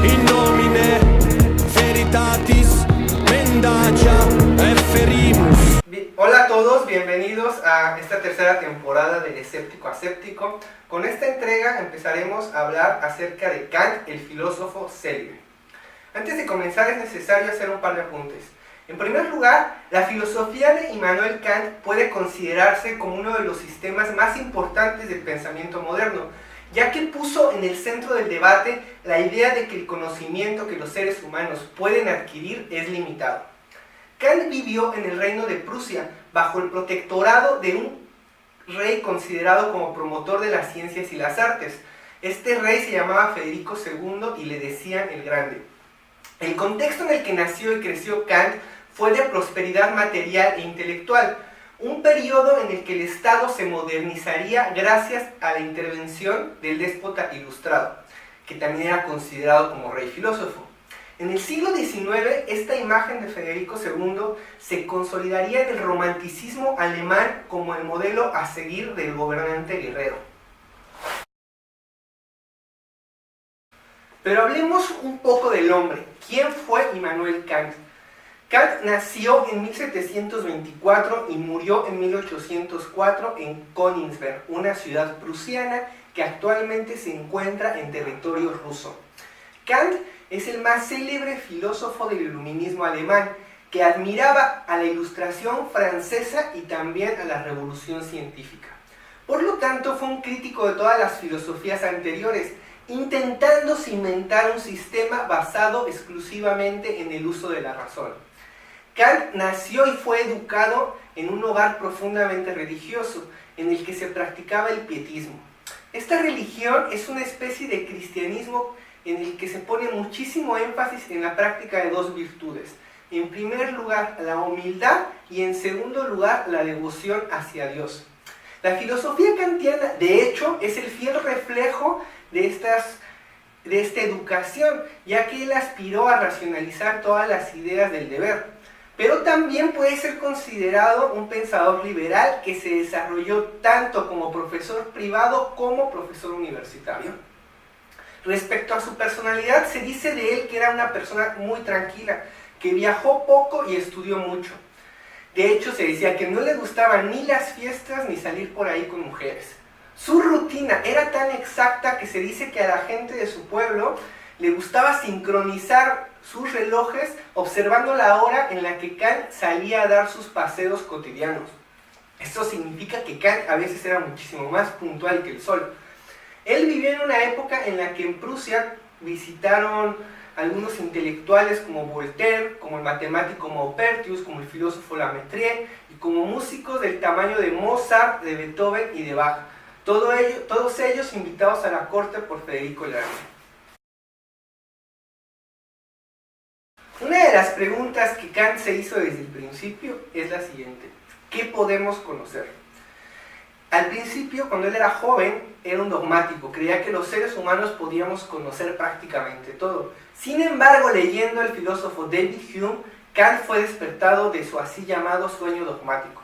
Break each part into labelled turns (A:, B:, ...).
A: in nomine veritatis mendacia eferimus.
B: Hola a todos, bienvenidos a esta tercera temporada de Escéptico a Séptico. Con esta entrega empezaremos a hablar acerca de Kant, el filósofo célebre. Antes de comenzar es necesario hacer un par de apuntes. En primer lugar, la filosofía de Immanuel Kant puede considerarse como uno de los sistemas más importantes del pensamiento moderno, ya que puso en el centro del debate la idea de que el conocimiento que los seres humanos pueden adquirir es limitado. Kant vivió en el reino de Prusia, bajo el protectorado de un rey considerado como promotor de las ciencias y las artes. Este rey se llamaba Federico II y le decían el Grande. El contexto en el que nació y creció Kant fue de prosperidad material e intelectual, un periodo en el que el Estado se modernizaría gracias a la intervención del déspota ilustrado, que también era considerado como rey filósofo. En el siglo XIX, esta imagen de Federico II se consolidaría en el romanticismo alemán como el modelo a seguir del gobernante guerrero. Pero hablemos un poco del hombre. ¿Quién fue Immanuel Kant? Kant nació en 1724 y murió en 1804 en Königsberg, una ciudad prusiana que actualmente se encuentra en territorio ruso. Kant es el más célebre filósofo del iluminismo alemán, que admiraba a la Ilustración francesa y también a la Revolución científica. Por lo tanto, fue un crítico de todas las filosofías anteriores, intentando cimentar un sistema basado exclusivamente en el uso de la razón. Kant nació y fue educado en un hogar profundamente religioso, en el que se practicaba el pietismo. Esta religión es una especie de cristianismo en el que se pone muchísimo énfasis en la práctica de dos virtudes. En primer lugar, la humildad y en segundo lugar, la devoción hacia Dios. La filosofía kantiana, de hecho, es el fiel reflejo de esta educación, ya que él aspiró a racionalizar todas las ideas del deber. Pero también puede ser considerado un pensador liberal que se desarrolló tanto como profesor privado como profesor universitario. Respecto a su personalidad, se dice de él que era una persona muy tranquila, que viajó poco y estudió mucho. De hecho, se decía que no le gustaban ni las fiestas ni salir por ahí con mujeres. Su rutina era tan exacta que se dice que a la gente de su pueblo le gustaba sincronizar sus relojes observando la hora en la que Kant salía a dar sus paseos cotidianos. Esto significa que Kant a veces era muchísimo más puntual que el sol. Él vivió en una época en la que en Prusia visitaron algunos intelectuales como Voltaire, como el matemático Maupertuis, como el filósofo Lamettrie y como músicos del tamaño de Mozart, de Beethoven y de Bach. Todos ellos invitados a la corte por Federico el Grande. Una de las preguntas que Kant se hizo desde el principio es la siguiente: ¿qué podemos conocer? Al principio, cuando él era joven, era un dogmático, creía que los seres humanos podíamos conocer prácticamente todo. Sin embargo, leyendo al filósofo David Hume, Kant fue despertado de su así llamado sueño dogmático.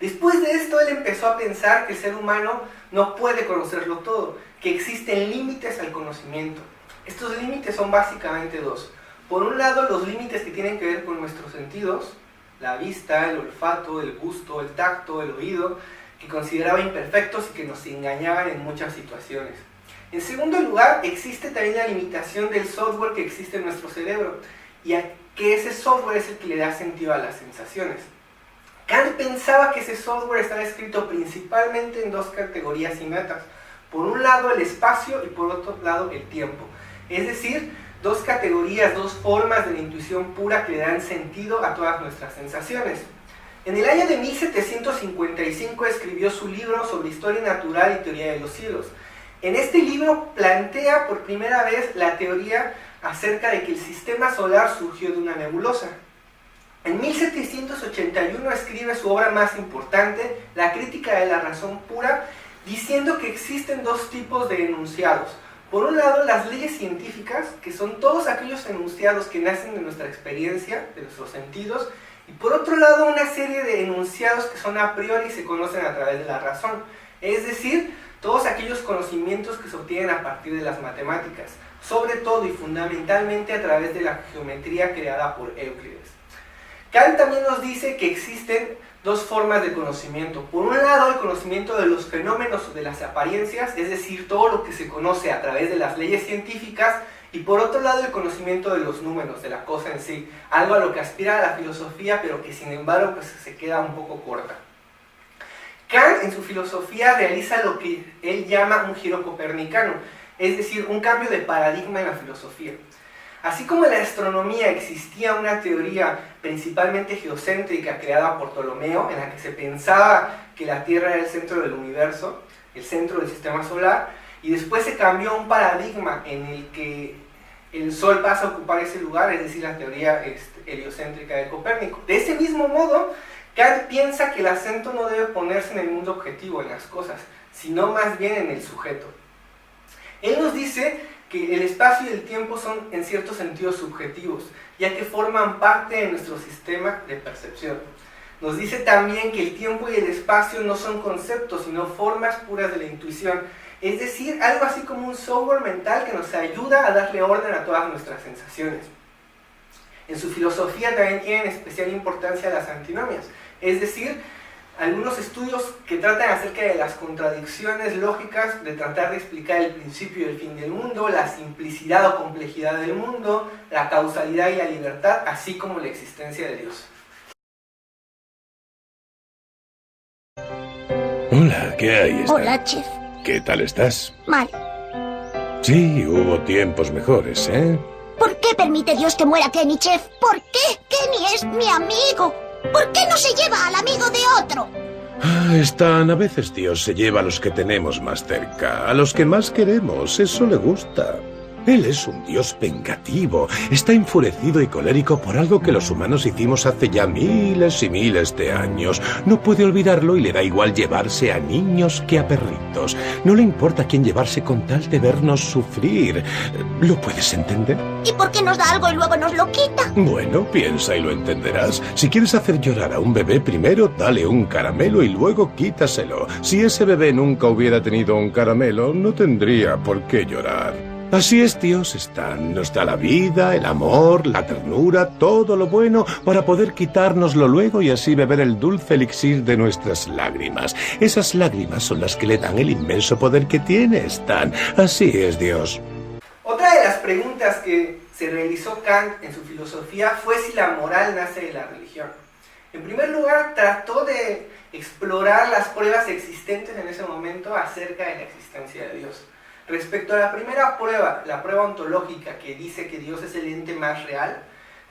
B: Después de esto, él empezó a pensar que el ser humano no puede conocerlo todo, que existen límites al conocimiento. Estos límites son básicamente dos. Por un lado, los límites que tienen que ver con nuestros sentidos, la vista, el olfato, el gusto, el tacto, el oído, que consideraba imperfectos y que nos engañaban en muchas situaciones. En segundo lugar, existe también la limitación del software que existe en nuestro cerebro, y a que ese software es el que le da sentido a las sensaciones. Kant pensaba que ese software estaba escrito principalmente en dos categorías innatas. Por un lado el espacio y por otro lado el tiempo. Es decir, dos categorías, dos formas de la intuición pura que le dan sentido a todas nuestras sensaciones. En el año de 1755 escribió su libro sobre historia natural y teoría de los cielos. En este libro plantea por primera vez la teoría acerca de que el sistema solar surgió de una nebulosa. En 1781 escribe su obra más importante, La crítica de la razón pura, diciendo que existen dos tipos de enunciados. Por un lado, las leyes científicas, que son todos aquellos enunciados que nacen de nuestra experiencia, de nuestros sentidos, y por otro lado, una serie de enunciados que son a priori y se conocen a través de la razón, es decir, todos aquellos conocimientos que se obtienen a partir de las matemáticas. sobre todo y fundamentalmente a través de la geometría creada por Euclides. Kant también nos dice que existen dos formas de conocimiento. Por un lado, el conocimiento de los fenómenos o de las apariencias, es decir, todo lo que se conoce a través de las leyes científicas, y por otro lado, el conocimiento de los números, de la cosa en sí, algo a lo que aspira la filosofía, pero que sin embargo pues, se queda un poco corta. Kant en su filosofía realiza lo que él llama un giro copernicano, es decir, un cambio de paradigma en la filosofía. Así como en la astronomía existía una teoría principalmente geocéntrica creada por Ptolomeo, en la que se pensaba que la Tierra era el centro del universo, el centro del sistema solar, y después se cambió a un paradigma en el que el Sol pasa a ocupar ese lugar, es decir, la teoría heliocéntrica de Copérnico. De ese mismo modo, Kant piensa que el acento no debe ponerse en el mundo objetivo, en las cosas, sino más bien en el sujeto. Él nos dice que el espacio y el tiempo son en cierto sentido subjetivos, ya que forman parte de nuestro sistema de percepción. Nos dice también que el tiempo y el espacio no son conceptos, sino formas puras de la intuición, es decir, algo así como un software mental que nos ayuda a darle orden a todas nuestras sensaciones. En su filosofía también tienen especial importancia las antinomias, es decir, algunos estudios que tratan acerca de las contradicciones lógicas, de tratar de explicar el principio y el fin del mundo, la simplicidad o complejidad del mundo, la causalidad y la libertad, así como la existencia de Dios.
C: Hola, ¿qué hay?
D: Hola, chef.
C: ¿Qué tal estás?
D: Mal.
C: Sí, hubo tiempos mejores, ¿eh?
D: ¿Por qué permite Dios que muera Kenny, chef? ¿Por qué? Kenny es mi amigo. ¿Por qué no se lleva al amigo de otro?
C: A veces Dios se lleva a los que tenemos más cerca, a los que más queremos, eso le gusta. Él es un Dios vengativo, está enfurecido y colérico por algo que los humanos hicimos hace ya miles y miles de años. No puede olvidarlo y le da igual llevarse a niños que a perritos. No le importa quién llevarse con tal de vernos sufrir. ¿Lo puedes entender?
D: ¿Y por qué nos da algo y luego nos lo quita?
C: Bueno, piensa y lo entenderás. Si quieres hacer llorar a un bebé, primero dale un caramelo y luego quítaselo. Si ese bebé nunca hubiera tenido un caramelo, no tendría por qué llorar. Así es, Dios nos da la vida, el amor, la ternura, todo lo bueno para poder quitárnoslo luego y así beber el dulce elixir de nuestras lágrimas. Esas lágrimas son las que le dan el inmenso poder que tiene, Stan. Así es, Dios.
B: Otra de las preguntas que se realizó Kant en su filosofía fue si la moral nace de la religión. En primer lugar, trató de explorar las pruebas existentes en ese momento acerca de la existencia de Dios. Respecto a la primera prueba, la prueba ontológica que dice que Dios es el ente más real,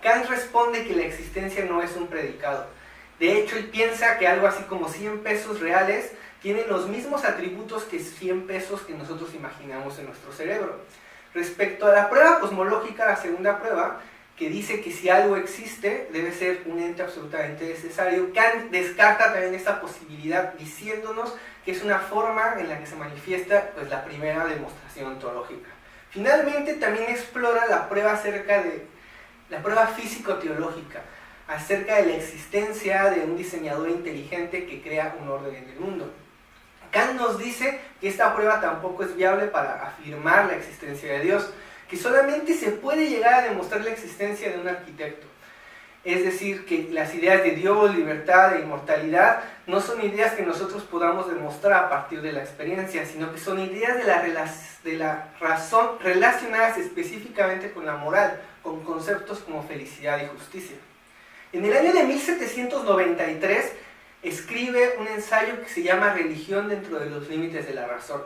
B: Kant responde que la existencia no es un predicado. De hecho, él piensa que algo así como 100 pesos reales tienen los mismos atributos que 100 pesos que nosotros imaginamos en nuestro cerebro. Respecto a la prueba cosmológica, la segunda prueba, que dice que si algo existe, debe ser un ente absolutamente necesario, Kant descarta también esta posibilidad diciéndonos que es una forma en la que se manifiesta pues, la primera demostración ontológica. Finalmente también explora la prueba la prueba físico-teológica, acerca de la existencia de un diseñador inteligente que crea un orden en el mundo. Kant nos dice que esta prueba tampoco es viable para afirmar la existencia de Dios, que solamente se puede llegar a demostrar la existencia de un arquitecto. Es decir, que las ideas de Dios, libertad e inmortalidad no son ideas que nosotros podamos demostrar a partir de la experiencia, sino que son ideas de la razón relacionadas específicamente con la moral, con conceptos como felicidad y justicia. En el año de 1793 escribe un ensayo que se llama Religión dentro de los límites de la razón.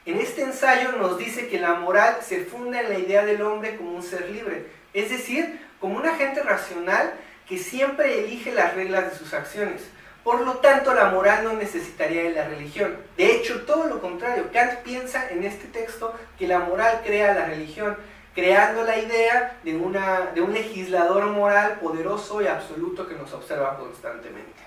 B: En este ensayo nos dice que la moral se funda en la idea del hombre como un ser libre, es decir, como un agente racional que siempre elige las reglas de sus acciones. Por lo tanto, la moral no necesitaría de la religión. De hecho, todo lo contrario, Kant piensa en este texto que la moral crea la religión, creando la idea de un legislador moral poderoso y absoluto que nos observa constantemente.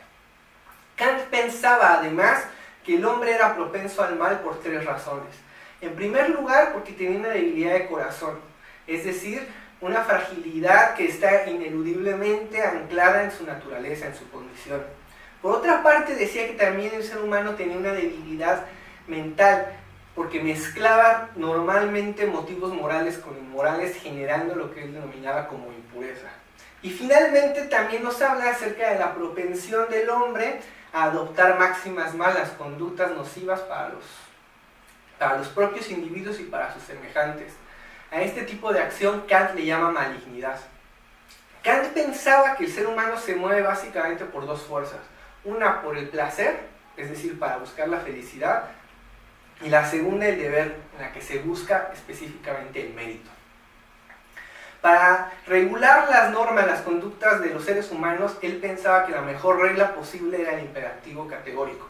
B: Kant pensaba además que el hombre era propenso al mal por 3 razones. En primer lugar, porque tenía una debilidad de corazón, es decir, una fragilidad que está ineludiblemente anclada en su naturaleza, en su condición. Por otra parte, decía que también el ser humano tenía una debilidad mental, porque mezclaba normalmente motivos morales con inmorales, generando lo que él denominaba como impureza. Y finalmente también nos habla acerca de la propensión del hombre a adoptar máximas malas, conductas nocivas para los propios individuos y para sus semejantes. A este tipo de acción Kant le llama malignidad. Kant pensaba que el ser humano se mueve básicamente por dos fuerzas. Una por el placer, es decir, para buscar la felicidad, y la segunda el deber, en la que se busca específicamente el mérito. Para regular las normas, las conductas de los seres humanos, él pensaba que la mejor regla posible era el imperativo categórico.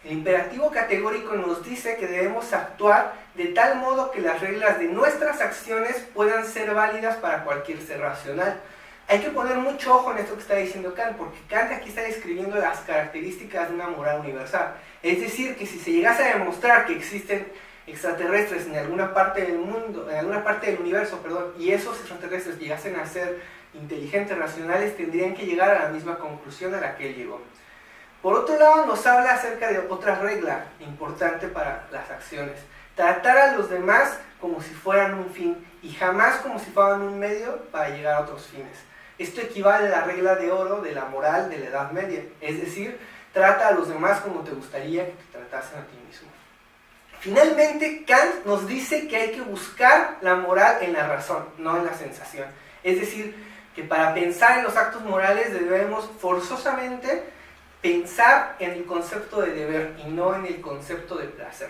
B: El imperativo categórico nos dice que debemos actuar de tal modo que las reglas de nuestras acciones puedan ser válidas para cualquier ser racional. Hay que poner mucho ojo en esto que está diciendo Kant, porque Kant aquí está describiendo las características de una moral universal. Es decir, que si se llegase a demostrar que existen extraterrestres en alguna parte del mundo, en alguna parte del universo, y esos extraterrestres llegasen a ser inteligentes, racionales, tendrían que llegar a la misma conclusión a la que él llegó. Por otro lado, nos habla acerca de otra regla importante para las acciones: tratar a los demás como si fueran un fin y jamás como si fueran un medio para llegar a otros fines. Esto equivale a la regla de oro de la moral de la Edad Media, es decir, trata a los demás como te gustaría que te tratasen a ti mismo. Finalmente, Kant nos dice que hay que buscar la moral en la razón, no en la sensación. Es decir, que para pensar en los actos morales debemos forzosamente pensar en el concepto de deber y no en el concepto de placer.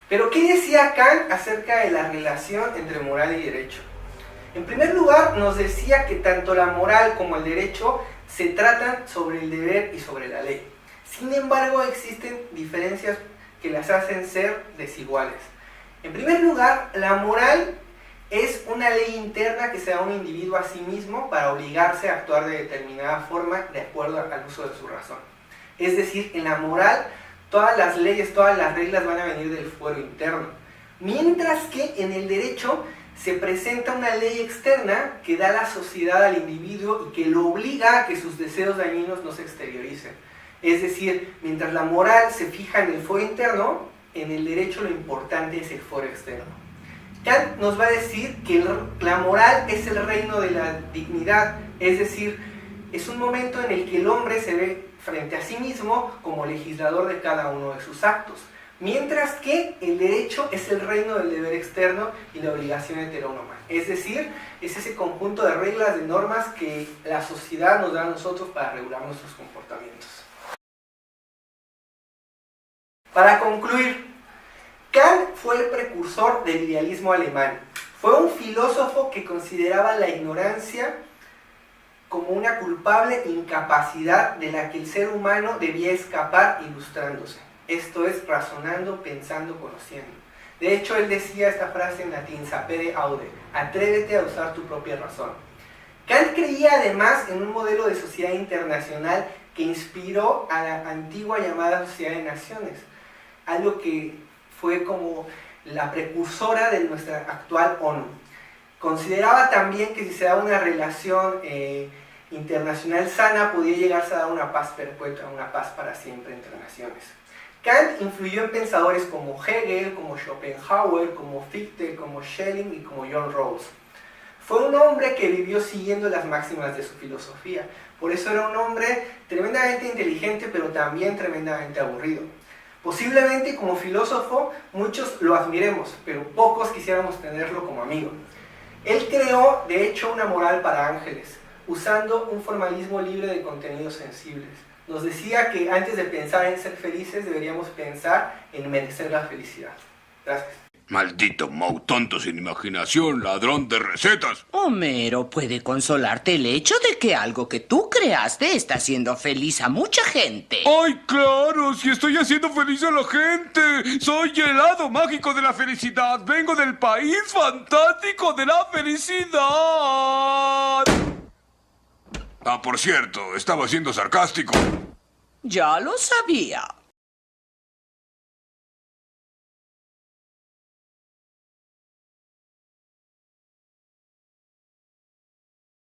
B: Pero, ¿qué decía Kant acerca de la relación entre moral y derecho? En primer lugar, nos decía que tanto la moral como el derecho se tratan sobre el deber y sobre la ley. Sin embargo, existen diferencias que las hacen ser desiguales. En primer lugar, la moral es una ley interna que se da a un individuo a sí mismo para obligarse a actuar de determinada forma de acuerdo al uso de su razón. Es decir, en la moral, todas las leyes, todas las reglas van a venir del fuero interno. Mientras que en el derecho se presenta una ley externa que da a la sociedad al individuo y que lo obliga a que sus deseos dañinos no se exterioricen. Es decir, mientras la moral se fija en el fuero interno, en el derecho lo importante es el fuero externo. Kant nos va a decir que la moral es el reino de la dignidad, es decir, es un momento en el que el hombre se ve frente a sí mismo como legislador de cada uno de sus actos, mientras que el derecho es el reino del deber externo y la obligación heterónoma, es decir, es ese conjunto de reglas, de normas que la sociedad nos da a nosotros para regular nuestros comportamientos. Para concluir, Kant fue el precursor del idealismo alemán. Fue un filósofo que consideraba la ignorancia como una culpable incapacidad de la que el ser humano debía escapar ilustrándose. Esto es, razonando, pensando, conociendo. De hecho, él decía esta frase en latín: sapere aude, atrévete a usar tu propia razón. Kant creía además en un modelo de sociedad internacional que inspiró a la antigua llamada Sociedad de Naciones, algo que fue como la precursora de nuestra actual ONU. Consideraba también que si se daba una relación internacional sana, podía llegarse a dar una paz perpetua, una paz para siempre entre naciones. Kant influyó en pensadores como Hegel, como Schopenhauer, como Fichte, como Schelling y como John Rawls. Fue un hombre que vivió siguiendo las máximas de su filosofía. Por eso era un hombre tremendamente inteligente, pero también tremendamente aburrido. Posiblemente como filósofo muchos lo admiremos, pero pocos quisiéramos tenerlo como amigo. Él creó, de hecho, una moral para ángeles, usando un formalismo libre de contenidos sensibles. Nos decía que antes de pensar en ser felices, deberíamos pensar en merecer la felicidad. Gracias.
E: Maldito Moe, tonto sin imaginación, ladrón de recetas.
F: Homero, puede consolarte el hecho de que algo que tú creaste está haciendo feliz a mucha gente.
E: ¡Ay, claro! ¡Si estoy haciendo feliz a la gente! ¡Soy el hado mágico de la felicidad! ¡Vengo del país fantástico de la felicidad! Ah, por cierto, estaba siendo sarcástico.
F: Ya lo sabía.